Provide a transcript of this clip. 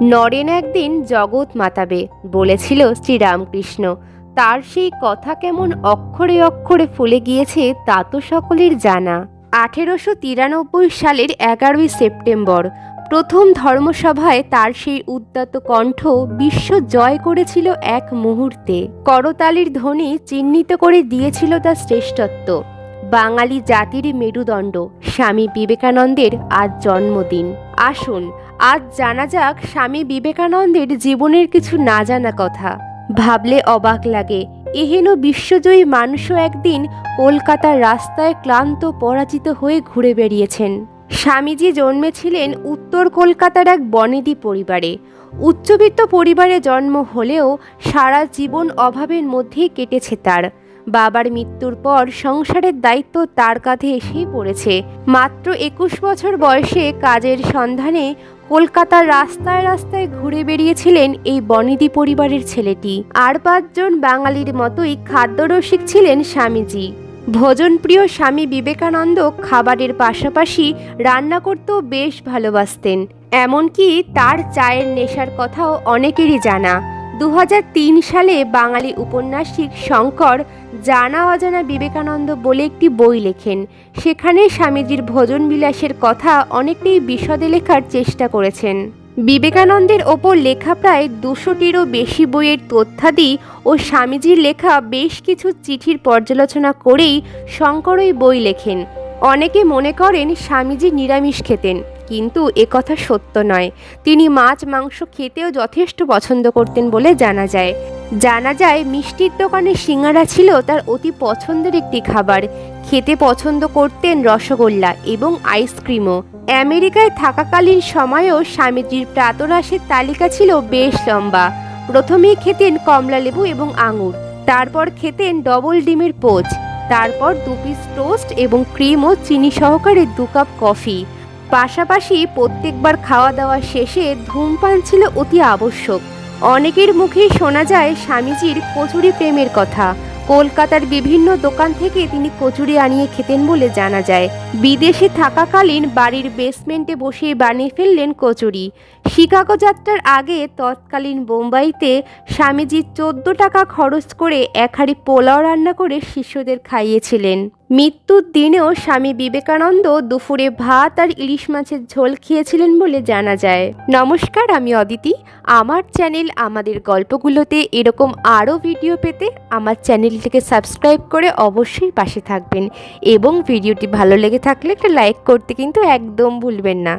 নরেন একদিন জগৎ মাতাবে বলেছিল শ্রীরামকৃষ্ণ। তার সেই কথা কেমন অক্ষরে অক্ষরে ফলে গিয়েছে তা তো সকলের জানা। 1893 সালের 11ই সেপ্টেম্বর প্রথম ধর্মসভায় তার সেই উদ্যত কণ্ঠ বিশ্ব জয় করেছিল এক মুহূর্তে। করতালির ধ্বনি চিহ্নিত করে দিয়েছিল তার শ্রেষ্ঠত্ব। বাঙালি জাতির মেরুদণ্ড স্বামী বিবেকানন্দের আজ জন্মদিন। আসুন আজ জানা যাক স্বামী বিবেকানন্দের জীবনের কিছু না জানা কথা। ভাবলে অবাক লাগে, এহেন বিশ্বজয়ী মানুষও একদিন কলকাতার রাস্তায় ক্লান্ত পরাজিত হয়ে ঘুরে বেরিয়েছেন। স্বামীজি জন্মেছিলেন উত্তর কলকাতার এক বনেদি পরিবারে। উচ্চবিত্ত পরিবারে জন্ম হলেও সারা জীবন অভাবের মধ্যেই কেটেছে তার। বাবার মৃত্যুর পর সংসারের দায়িত্ব তার কাঁধে এসেই পড়েছে। মাত্র 21 বছর বয়সে কাজের সন্ধানে কলকাতার রাস্তায় রাস্তায় ঘুরে বেরিয়েছিলেন এই বনেদি পরিবারের ছেলেটি। আর 5 জন বাঙালির মতোই খাদ্যরসিক ছিলেন স্বামীজি। ভোজনপ্রিয় স্বামী বিবেকানন্দ খাবারের পাশাপাশি রান্না করতেও বেশ ভালোবাসতেন। এমনকি তার চায়ের নেশার কথাও অনেকেরই জানা। 2003 সালে বাঙালি উপন্যাসিক শঙ্কর জানা অজানা বিবেকানন্দ বলে একটি বই লেখেন। সেখানে স্বামীজির ভোজন বিলাসের কথা অনেকটাই বিশদে লেখার চেষ্টা করেছেন। বিবেকানন্দের ওপর লেখা প্রায় 200টিরও বেশি বইয়ের তথ্যাদি ও স্বামীজির লেখা বেশ কিছু চিঠির পর্যালোচনা করেই শঙ্কর ওই বই লেখেন। অনেকে মনে করেন স্বামীজি নিরামিষ খেতেন, কিন্তু একথা সত্য নয়। তিনি মাছ মাংস খেতেও যথেষ্ট পছন্দ করতেন বলে জানা যায় মিষ্টির দোকানে সিঙ্গারা ছিল তার অতি পছন্দের একটি খাবার। খেতে পছন্দ করতেন রসগোল্লা এবং আইসক্রিমও। আমেরিকায় থাকাকালীন সময়েও স্বামীজির প্রাতরাশের তালিকা ছিল বেশ লম্বা। প্রথমেই খেতেন কমলালেবু এবং আঙুর, তারপর খেতেন ডবল ডিমের পোচ, তারপর 2 পিস টোস্ট এবং ক্রিম ও চিনি সহকারে 2 কাপ কফি। পাশাপাশি প্রত্যেকবার খাওয়া দাওয়া শেষে ধূমপান ছিল অতি আবশ্যক। অনেকের মুখেই শোনা যায় স্বামীজির কচুরি প্রেমের কথা। কলকাতার বিভিন্ন দোকান থেকে তিনি কচুরি আনিয়ে খেতেন বলে জানা যায়। বিদেশে থাকাকালীন বাড়ির বেসমেন্টে বসে বানিয়ে ফেললেন কচুরি। শিকাগো যাত্রার আগে তৎকালীন বোম্বাইতে স্বামীজি 14 টাকা খরচ করে 1 হাঁড়ি পোলাও রান্না করে শিষ্যদের খাইয়েছিলেন। মৃত্যুর দিনেও স্বামী বিবেকানন্দ দুপুরে ভাত আর ইলিশ মাছের ঝোল খেয়েছিলেন বলে জানা যায়। নমস্কার, আমি অদিতি। আমার চ্যানেল আমাদের গল্পগুলোতে এরকম আরও ভিডিও পেতে আমার চ্যানেলটিকে সাবস্ক্রাইব করে অবশ্যই পাশে থাকবেন এবং ভিডিওটি ভালো লেগে থাকলে একটা লাইক করতে কিন্তু একদম ভুলবেন না।